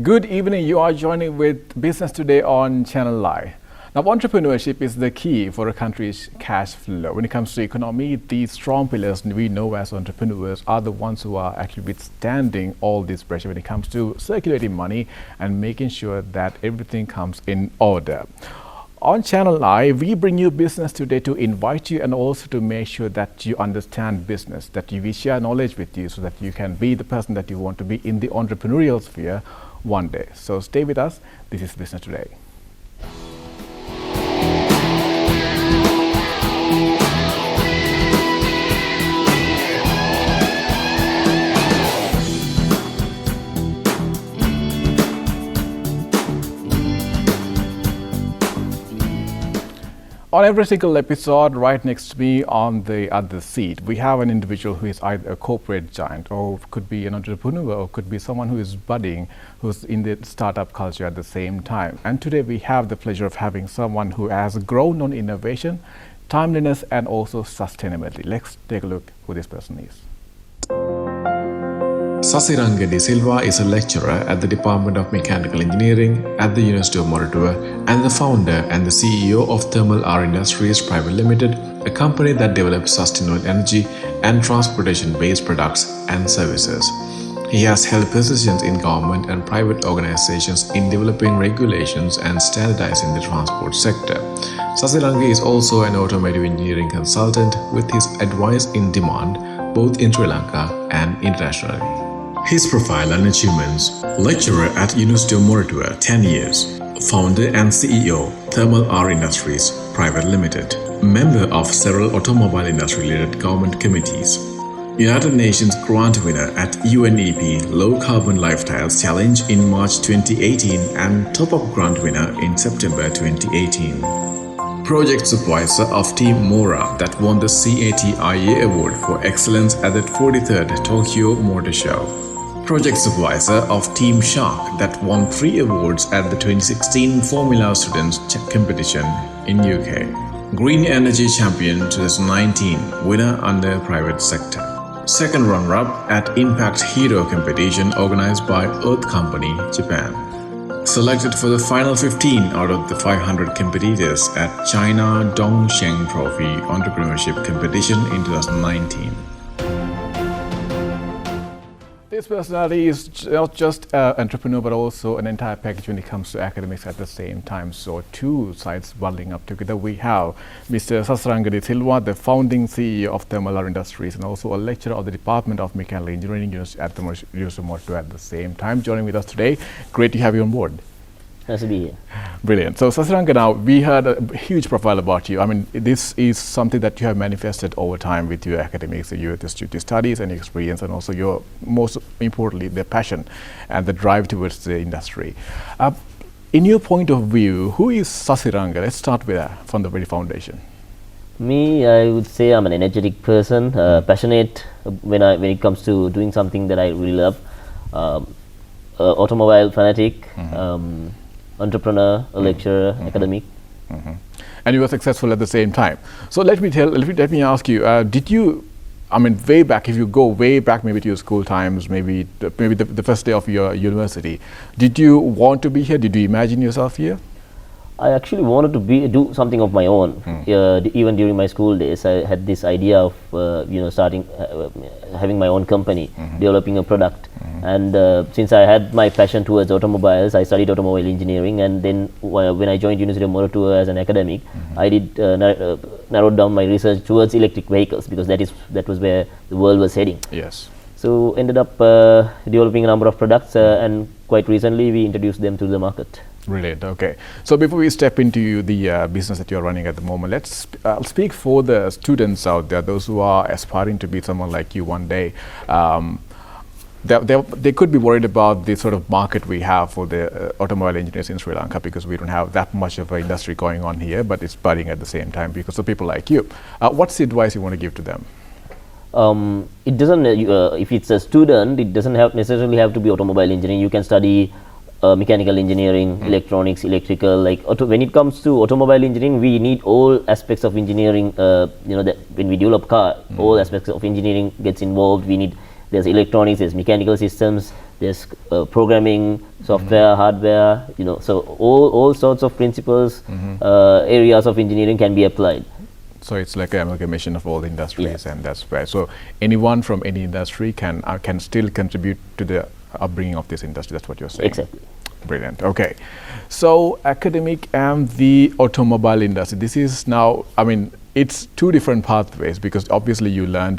Good evening. You are joining with Business Today on ChannelEye. Now, entrepreneurship is the key for a country's cash flow. When it comes to economy, the strong pillars we know as entrepreneurs are the ones who are actually withstanding all this pressure when it comes to circulating money and making sure that everything comes in order. On ChannelEye, we bring you Business Today to invite you and also to make sure that you understand business, that we share knowledge with you so that you can be the person that you want to be in the entrepreneurial sphere one day. So stay with us. This is Business Today. On every single episode, right next to me on the other seat, we have an individual who is either a corporate giant or could be an entrepreneur or could be someone who is budding, who's in the startup culture at the same time. And today we have the pleasure of having someone who has grown on innovation, timeliness, and also sustainability. Let's take a look who this person is. Sasiranga Silva is a lecturer at the Department of Mechanical Engineering at the University of Moratuwa and the founder and the CEO of Thermal R Industries Private Limited, a company that develops sustainable energy and transportation-based products and services. He has held positions in government and private organizations in developing regulations and standardizing the transport sector. Sasiranga is also an automotive engineering consultant with his advice in demand both in Sri Lanka and internationally. His profile and achievements: lecturer at University of Moratuwa 10 years, founder and CEO Thermal R Industries Private Limited, member of several automobile industry related government committees, United Nations grant winner at UNEP Low Carbon Lifestyles Challenge in March 2018 and top-up grant winner in September 2018. Project supervisor of Team Mora that won the CATIA Award for Excellence at the 43rd Tokyo Motor Show. Project supervisor of Team Shark that won 3 awards at the 2016 Formula Students Competition in UK. Green Energy Champion 2019, winner under private sector. Second runner-up at Impact Hero competition organized by Earth Company, Japan. Selected for the final 15 out of the 500 competitors at China Dongsheng Trophy Entrepreneurship Competition in 2019. This personality is not just an entrepreneur but also an entire package when it comes to academics at the same time. So two sides bundling up together. We have Mr. Sasiranga Silva, the founding CEO of Thermal R Industries and also a lecturer of the Department of Mechanical Engineering at the University of Moratuwa at the same time, joining with us today. Great to have you on board. Nice to be here. Brilliant. So Sasiranga, now we heard a huge profile about you. I mean, this is something that you have manifested over time with your academics, your studies and your experience, and also your, most importantly, the passion and the drive towards the industry. In your point of view, who is Sasiranga? Let's start with that from the very foundation. Me, I would say I'm an energetic person, passionate when it comes to doing something that I really love. Automobile fanatic. Entrepreneur, a lecturer, academic. And you were successful at the same time. So let me ask you, did you, I mean, way back, if you go way back maybe to your school times, maybe the first day of your university, did you want to be here? Did you imagine yourself here? I actually wanted to do something of my own. Even during my school days, I had this idea of starting, having my own company, developing a product. And since I had my passion towards automobiles, I studied automobile engineering. And then when I joined University of Moratuwa as an academic, I did narrowed down my research towards electric vehicles because that was where the world was heading. Yes. So ended up developing a number of products, and quite recently we introduced them to the market. Brilliant. Okay. So before we step into the business that you're running at the moment, let's speak for the students out there, those who are aspiring to be someone like you one day. They could be worried about the sort of market we have for the automobile engineers in Sri Lanka because we don't have that much of an industry going on here, but it's budding at the same time because of people like you. What's the advice you want to give to them? It doesn't. If it's a student, it doesn't necessarily have to be automobile engineering. You can study mechanical engineering, electronics, electrical. When it comes to automobile engineering, we need all aspects of engineering. That when we develop car, all aspects of engineering gets involved. There's electronics, there's mechanical systems, there's programming, software, hardware, so all sorts of principles, areas of engineering can be applied. So it's like an amalgamation of all the industries, and that's where. So anyone from any industry can still contribute to the upbringing of this industry. That's what you're saying. Exactly. Brilliant. Okay. So academic and the automobile industry. This is now, it's two different pathways, because obviously you learned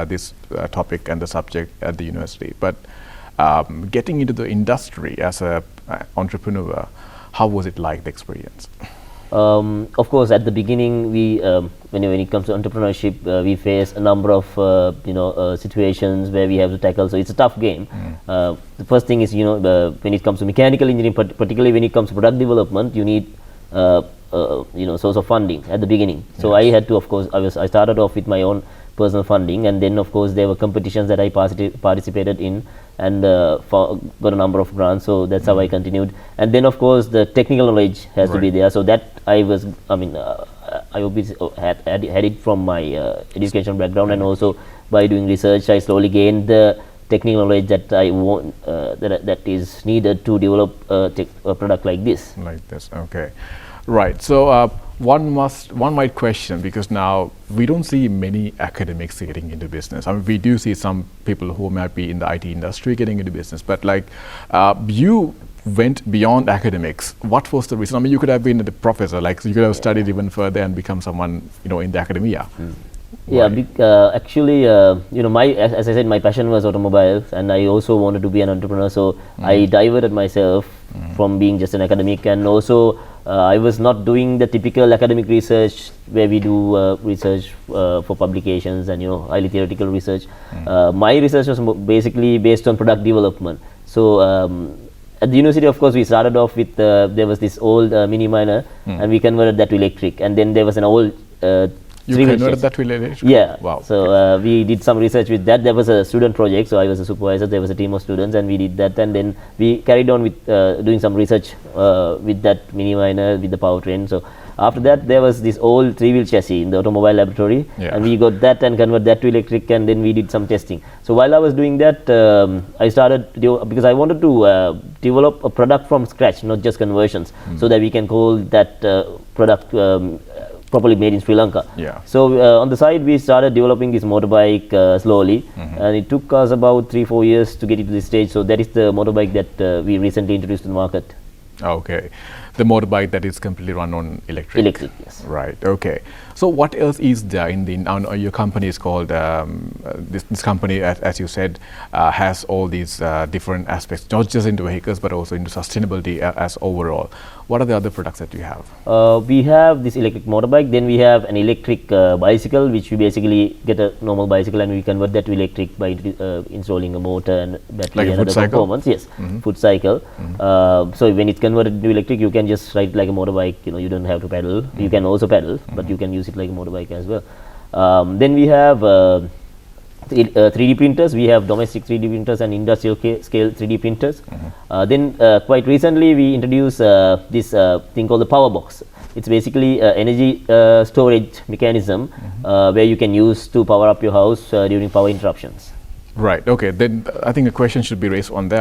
this topic and the subject at the university. But getting into the industry as an entrepreneur, how was it like, the experience? Of course, at the beginning, we when it comes to entrepreneurship, we face a number of situations where we have to tackle. So it's a tough game. The first thing is when it comes to mechanical engineering, particularly when it comes to product development, you need source of funding at the beginning. So I had to, of course, I started off with my own personal funding, and then of course there were competitions that I participated in, and got a number of grants. So that's how I continued. And then of course the technical knowledge has to be there. So that I obviously had it from my education background, and also by doing research, I slowly gained the technical knowledge that I want that is needed to develop a product like this. Like this, okay, right. So one might question, because now we don't see many academics getting into business. We do see some people who might be in the IT industry getting into business, but you went beyond academics. What was the reason? You could have been a professor, you could have studied even further and become someone in the academia. Yeah, actually, as I said, my passion was automobiles, and I also wanted to be an entrepreneur. So I diverted myself from being just an academic, and also I was not doing the typical academic research where we do research for publications and highly theoretical research. My research was basically based on product development. So at the university, of course, we started off with there was this old mini miner, and we converted that to electric, and then there was an old you converted that to electric? Yeah. Wow. So we did some research with that. There was a student project, so I was a supervisor. There was a team of students, and we did that. And then we carried on with doing some research with that mini miner, with the powertrain. So after that, there was this old three-wheel chassis in the automobile laboratory, and we got that and converted that to electric, and then we did some testing. So while I was doing that, I started because I wanted to develop a product from scratch, not just conversions, so that we can call that product properly made in Sri Lanka. Yeah. So on the side, we started developing this motorbike slowly, and it took us about 3-4 years to get it to this stage. So that is the motorbike that we recently introduced to the market. Okay, the motorbike that is completely run on electric. Electric, yes. Right. Okay. So what else is there in your company is called this company, as you said, has all these different aspects, not just into vehicles but also into sustainability as overall. What are the other products that you have? We have this electric motorbike. Then we have an electric bicycle, which we basically get a normal bicycle and we convert that to electric by installing a motor and battery and other components. Yes, foot cycle. So when it's converted to electric, you can just ride like a motorbike. You don't have to pedal. You can also pedal, but you can use it like a motorbike as well. Then we have 3D printers. We have domestic 3D printers and industrial scale 3D printers. Then quite recently we introduced this thing called the power box. It's basically an energy storage mechanism where you can use to power up your house during power interruptions. Right. Okay. Then I think a question should be raised on there.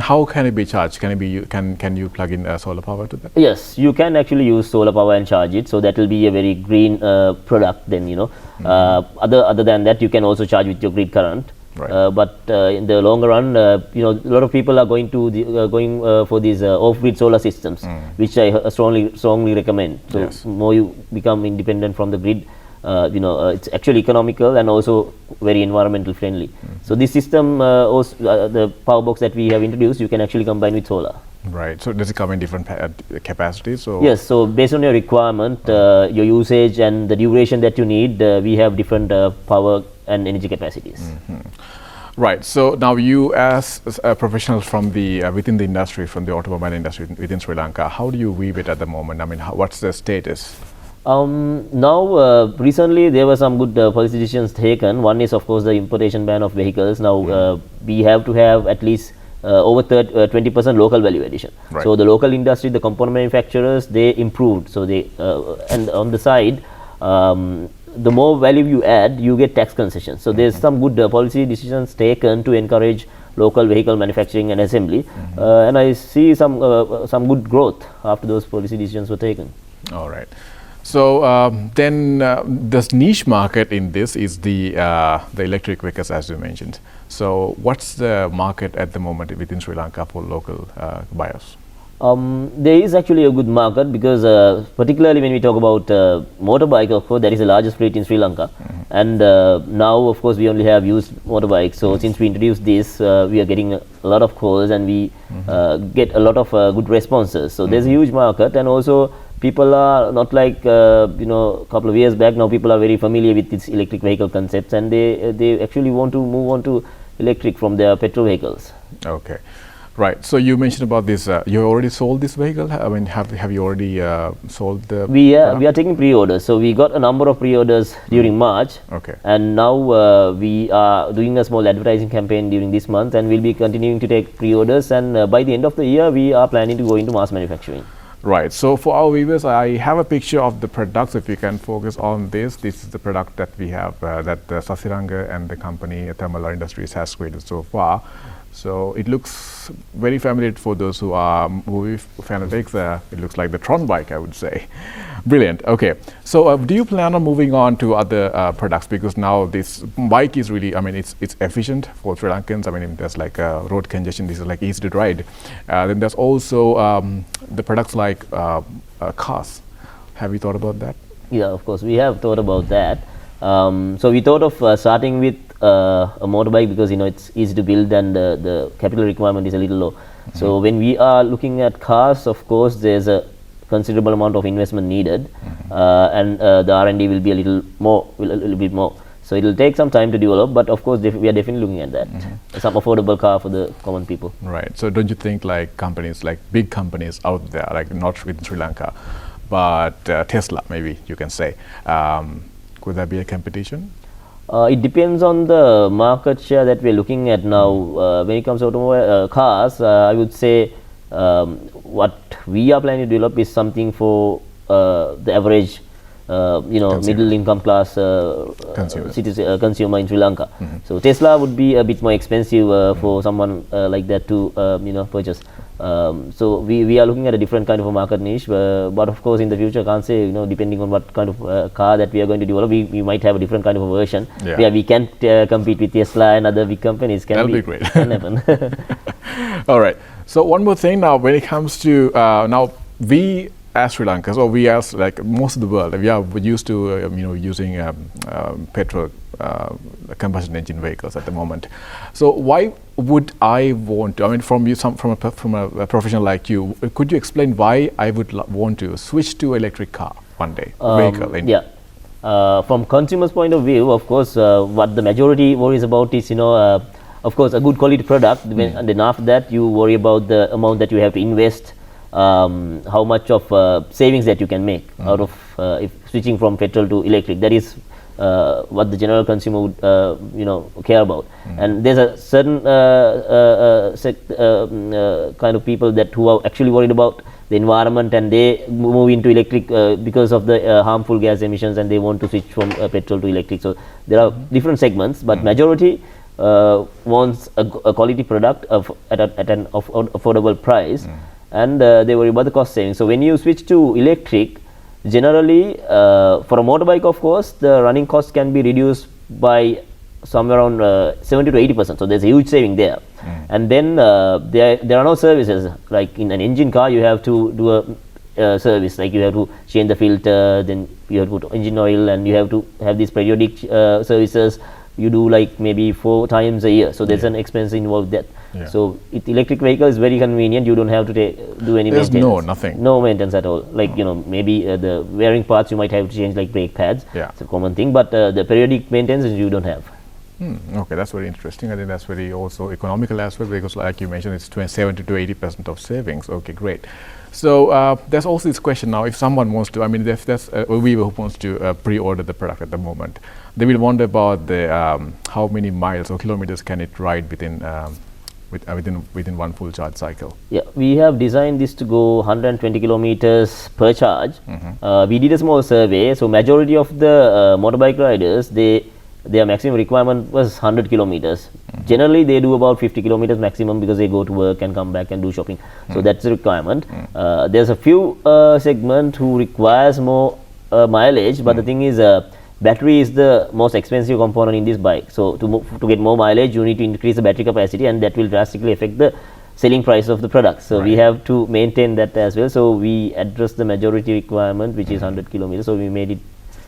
How can it be charged? Can you plug in solar power to that? Yes, you can actually use solar power and charge it. So that will be a very green product. Then other than that, you can also charge with your grid current. Right. But in the longer run, a lot of people are going to for these off-grid solar systems, which I strongly recommend. So yes. More you become independent from the grid. It's actually economical and also very environmental friendly. So this system, the power box that we have introduced, you can actually combine with solar. Right. So does it come in different capacities? So yes. So based on your requirement, your usage and the duration that you need, we have different power and energy capacities. Right. So now you, as professionals from the within the industry, from the automobile industry within Sri Lanka, how do you weave it at the moment? What's the status? Now, recently there were some good policy decisions taken. One is, of course, the importation ban of vehicles. Now, we have to have at least over 20% local value addition. Right. So the local industry, the component manufacturers, they improved. So they and on the side, the more value you add, you get tax concessions. So there's some good policy decisions taken to encourage local vehicle manufacturing and assembly, and I see some good growth after those policy decisions were taken. All right. So then this niche market in this is the electric vehicles, as you mentioned. So what's the market at the moment within Sri Lanka for local buyers? There is actually a good market because particularly when we talk about motorbike, of course, that is the largest fleet in Sri Lanka. And now, of course, we only have used motorbikes. So since we introduced this, we are getting a lot of calls and we get a lot of good responses. So there's a huge market, and also people are not like a couple of years back. Now people are very familiar with these electric vehicle concepts, and they actually want to move on to electric from their petrol vehicles. Okay. Right. So you mentioned about this. You already sold this vehicle. I mean, have you already sold the? We are taking pre-orders. So we got a number of pre-orders during March. Okay. And now we are doing a small advertising campaign during this month, and we'll be continuing to take pre-orders. And by the end of the year, we are planning to go into mass manufacturing. Right. So for our viewers, I have a picture of the products. If you can focus on this, this is the product that we have that Sasiranga and the company ChannelEye Industries has created so far. So it looks very familiar for those who are movie fanatics. It looks like the Tron bike, I would say. Brilliant. Okay. So do you plan on moving on to other products? Because now this bike is really, I mean, it's efficient for Sri Lankans. I mean, if there's like road congestion, this is like easy to ride. Then there's also the products like cars. Have you thought about that? Yeah, of course, we have thought about that. So we thought of starting with a motorbike because it's easy to build and the capital requirement is a little low. So when we are looking at cars, of course, there's a considerable amount of investment needed, and the R&D will be a little bit more. So it will take some time to develop, but of course we are definitely looking at that. Some affordable car for the common people. Right. So don't you think like companies, like big companies out there, like not within Sri Lanka, but Tesla, maybe you can say, could there be a competition? It depends on the market share that we're looking at now. When it comes to automobile cars, I would say what we are planning to develop is something for the average, middle income class consumer in Sri Lanka. So Tesla would be a bit more expensive for someone like that to purchase. So we are looking at a different kind of a market niche, but of course in the future, can't say, depending on what kind of car that we are going to develop, we might have a different kind of a version where we can compete with Tesla and other big companies. That'll be great. Can happen. All right. So one more thing now, when it comes to now we as Sri Lankans, or we as like most of the world, we are used to using petrol combustion engine vehicles at the moment. So why would I want to? I mean, from a professional like you, could you explain why I would want to switch to electric car one day? Vehicle. From consumers' point of view, of course, what the majority worries about is of course a good quality product. And then after that, you worry about the amount that you have to invest. How much of savings that you can make out of if switching from petrol to electric. That is what the general consumer would care about. And there's a certain kind of people who are actually worried about the environment, and they move into electric because of the harmful gas emissions, and they want to switch from petrol to electric. So there are different segments, but majority wants a quality product at an affordable price. And they worry about the cost savings. So when you switch to electric, generally for a motorbike, of course, the running cost can be reduced by somewhere around 70 to 80%. So there's a huge saving there. And then there are no services. Like in an engine car, you have to do a service. Like you have to change the filter, then you have to put engine oil, and you have to have these periodic services. You do like maybe 4 times a year. So there's an expense involved there. So electric vehicle is very convenient. You don't have to do any maintenance. No maintenance at all. Like maybe the wearing parts you might have to change, like brake pads. It's a common thing, but the periodic maintenance you don't have. Okay, that's very interesting. I think that's very also economical as well, because like you mentioned, it's 70 to 80% of savings. Okay, great. So there's also this question now, if someone wants to, I mean, if there's a viewer who wants to pre-order the product at the moment, they will wonder about the how many miles or kilometers can it ride within one full charge cycle. Yeah, we have designed this to go 120 kilometers per charge. We did a small survey. So majority of the motorbike riders, they their maximum requirement was 100 kilometers. Generally, they do about 50 kilometers maximum because they go to work and come back and do shopping. So that's the requirement. There's a few segment who requires more mileage, but the thing is, battery is the most expensive component in this bike. So to get more mileage, you need to increase the battery capacity, and that will drastically affect the selling price of the product. So we have to maintain that as well. So we address the majority requirement, which is 100 kilometers. So we made it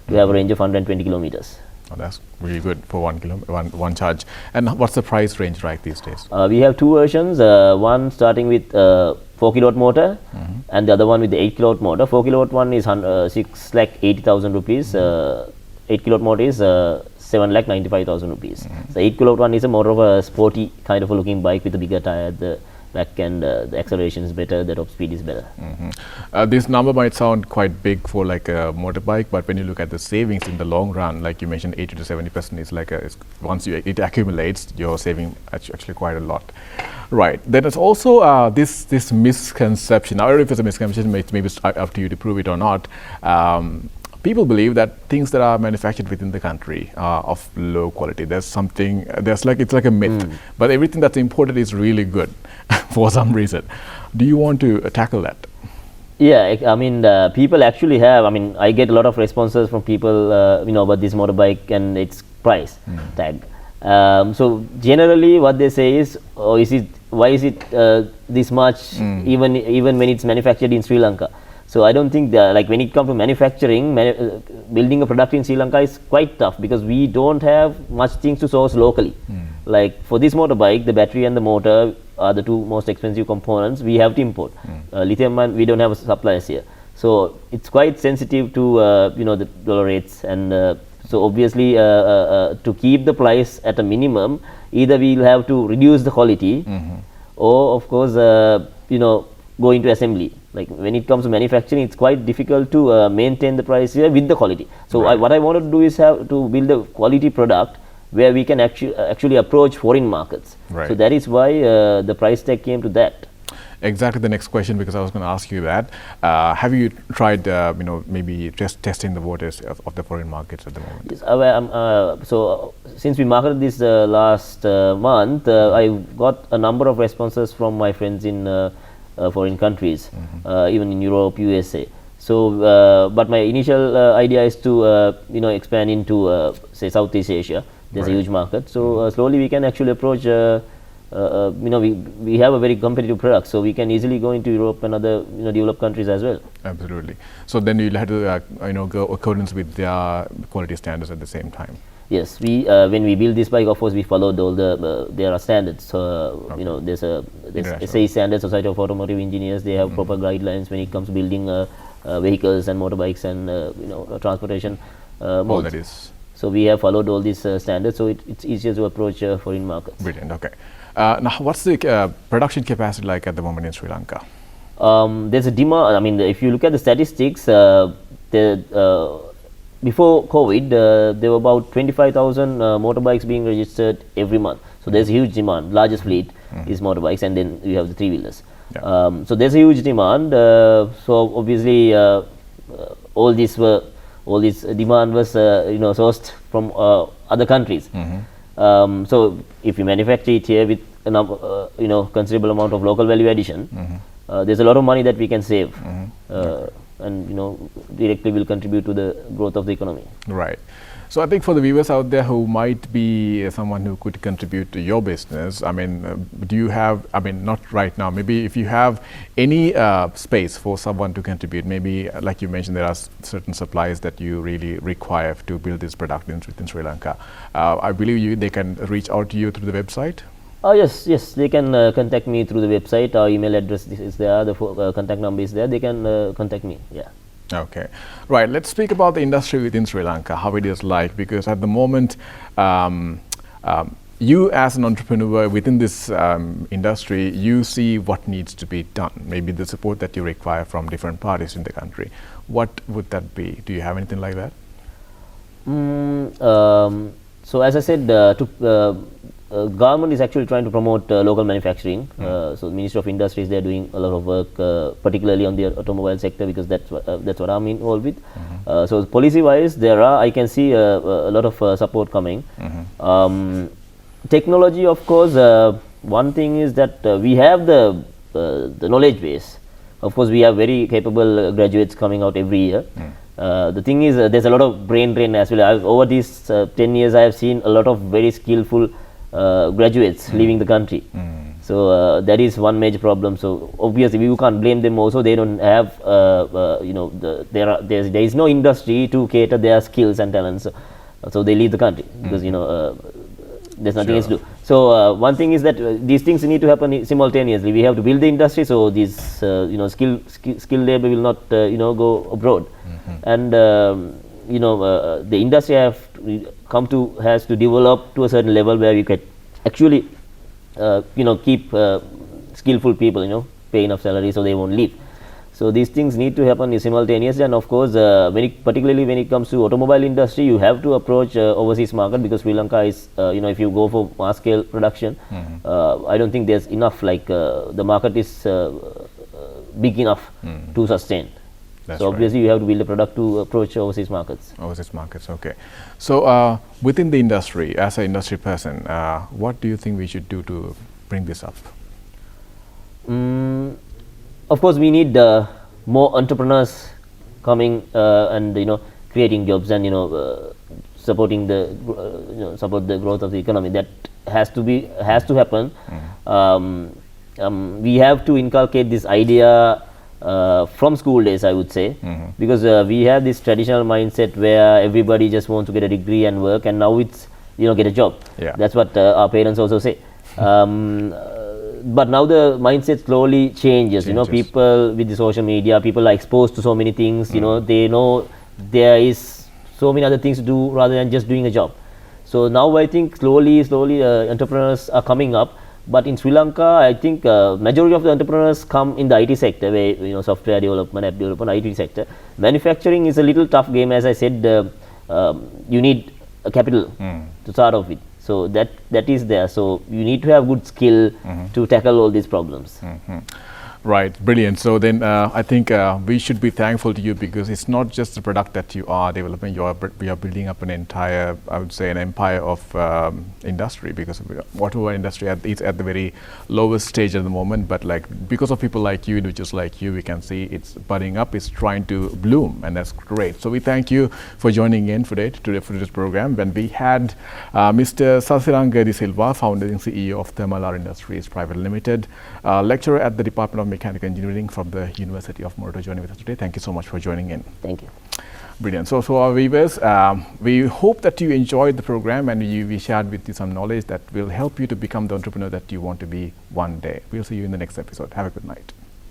to have a range of 120 kilometers. Oh, that's really good for one charge. And what's the price range like these days? We have two versions. One starting with 4 kilowatt motor, and the other one with the 8 kilowatt motor. 4 kilowatt one is 6,80,000 rupees. 8 kilowatt motor is 7,95,000 rupees. So 8 kilowatt one is a more of a sporty kind of a looking bike with a bigger tire at the back, and the acceleration is better, the top speed is better. This number might sound quite big for like a motorbike, but when you look at the savings in the long run, like you mentioned, 80 to 70% is like once it accumulates, you're saving actually quite a lot. Right. Then there's also this misconception. I don't know if it's a misconception. Maybe it's up to you to prove it or not. People believe that things that are manufactured within the country are of low quality. It's like a myth. But everything that's imported is really good for some reason. Do you want to tackle that? Yeah, I mean, people actually have. I mean, I get a lot of responses from people, about this motorbike and its price tag. So generally, what they say is, why is it this much? Even when it's manufactured in Sri Lanka. So I don't think that, like, when it comes to manufacturing, building a product in Sri Lanka is quite tough because we don't have much things to source locally. Like for this motorbike, the battery and the motor are the two most expensive components we have to import. Lithium ion, we don't have suppliers here. So it's quite sensitive to the dollar rates, and so obviously to keep the price at a minimum, either we'll have to reduce the quality, or of course go into assembly. Like when it comes to manufacturing, it's quite difficult to maintain the price here with the quality. So what I wanted to do is have to build a quality product where we can actually approach foreign markets. So that is why the price tag came to that. Exactly the next question, because I was going to ask you that. Have you tried, maybe just testing the waters of the foreign markets at the moment? Yes, so since we marketed this last month, I got a number of responses from my friends in foreign countries, even in Europe, USA. So, but my initial idea is to, expand into, say, Southeast Asia. There's a huge market. So slowly we can actually approach. We have a very competitive product, so we can easily go into Europe and other developed countries as well. Absolutely. So then you'll have to go accordance with their quality standards at the same time. Yes, we when we build this bike, of course, we followed all there are standards. There's SAE standard, Society of Automotive Engineers. They have proper guidelines when it comes to building vehicles and motorbikes and transportation modes. All that is. So we have followed all these standards, so it's easier to approach foreign markets. Brilliant. Okay. Now, what's the production capacity like at the moment in Sri Lanka? There's a demand. I mean, if you look at the statistics, before COVID, there were about 25,000 motorbikes being registered every month. So there's a huge demand. Largest fleet is motorbikes, and then you have the three-wheelers. So there's a huge demand. So obviously, all this demand was sourced from other countries. So if you manufacture it here with considerable amount of local value addition, there's a lot of money that we can save. And directly will contribute to the growth of the economy. Right. So I think for the viewers out there who might be someone who could contribute to your business, I mean, do you have, not right now, maybe if you have any space for someone to contribute, maybe like you mentioned, there are certain supplies that you really require to build this product within Sri Lanka. I believe they can reach out to you through the website? Yes, they can contact me through the website. Our email address is there, the contact number is there. They can contact me, Okay. Right, let's speak about the industry within Sri Lanka, how it is like, because at the moment, you as an entrepreneur within this industry, you see what needs to be done, maybe the support that you require from different parties in the country. What would that be? Do you have anything like that? So as I said, government is actually trying to promote local manufacturing. So the Ministry of Industries, they are doing a lot of work, particularly on the automobile sector, because that's what I'm involved with. So policy wise, I can see a lot of support coming. Technology, of course, one thing is that we have the knowledge base. Of course, we have very capable graduates coming out every year. The thing is, there's a lot of brain drain as well. Over these 10 years, I have seen a lot of very skillful graduates leaving the country. So that is one major problem. So obviously, we can't blame them. Also, they don't have, there is no industry to cater their skills and talents. So they leave the country because there's nothing else to do. So one thing is that these things need to happen simultaneously. We have to build the industry, so this skilled labor will not go abroad. And the industry has to develop to a certain level where you can actually keep skillful people, pay enough salary so they won't leave. So these things need to happen simultaneously, and of course, particularly when it comes to automobile industry, you have to approach overseas market, because Sri Lanka is, if you go for mass scale production, I don't think there's enough. The market is big enough to sustain. That's so obviously, right. you have to build a product to approach overseas markets. Overseas markets, okay. So within the industry, as an industry person, what do you think we should do to bring this up? Of course, we need more entrepreneurs coming and creating jobs and supporting support the growth of the economy. That has to happen. We have to inculcate this idea from school days, I would say, because we have this traditional mindset where everybody just wants to get a degree and work, and now it's get a job. Yeah. That's what our parents also say. But now the mindset slowly changes. People with the social media, people are exposed to so many things. They know there is so many other things to do rather than just doing a job. So now I think slowly entrepreneurs are coming up. But in Sri Lanka, I think majority of the entrepreneurs come in the IT sector, where software development, app development, IT sector. Manufacturing is a little tough game, as I said. You need a capital to start off with. So that is there. So you need to have good skill to tackle all these problems. Right, brilliant. So then I think we should be thankful to you, because it's not just the product that you are developing, we are building up an entire, I would say, an empire of industry, because automobile industry is at the very lowest stage at the moment, but because of people like you, individuals like you, we can see it's budding up, it's trying to bloom, and that's great. So we thank you for joining in today for this program, when we had Mr. Sasiranga Silva, founder and CEO of Thermal Industries Private Limited, lecturer at the Department of Mechanical Engineering from the University of Monato, joining with us today. Thank you so much for joining in. Thank you. Brilliant. So our viewers, we hope that you enjoyed the program, and we shared with you some knowledge that will help you to become the entrepreneur that you want to be one day. We'll see you in the next episode. Have a good night.